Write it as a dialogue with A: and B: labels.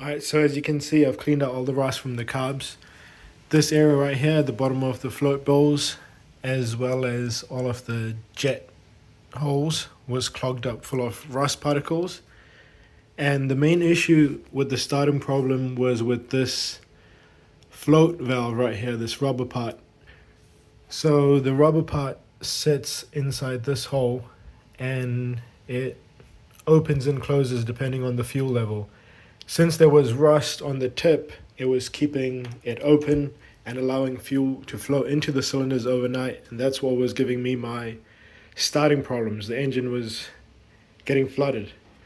A: Alright, so as you can see, I've cleaned out all the rust from the carbs. This area right here, the bottom of the float bowls, as well as all of the jet holes, was clogged up full of rust particles. And the main issue with the starting problem was with this float valve right here, this rubber part. So the rubber part sits inside this hole and it opens and closes depending on the fuel level. Since there was rust on the tip, it was keeping it open and allowing fuel to flow into the cylinders overnight, and that's what was giving me my starting problems. The engine was getting flooded.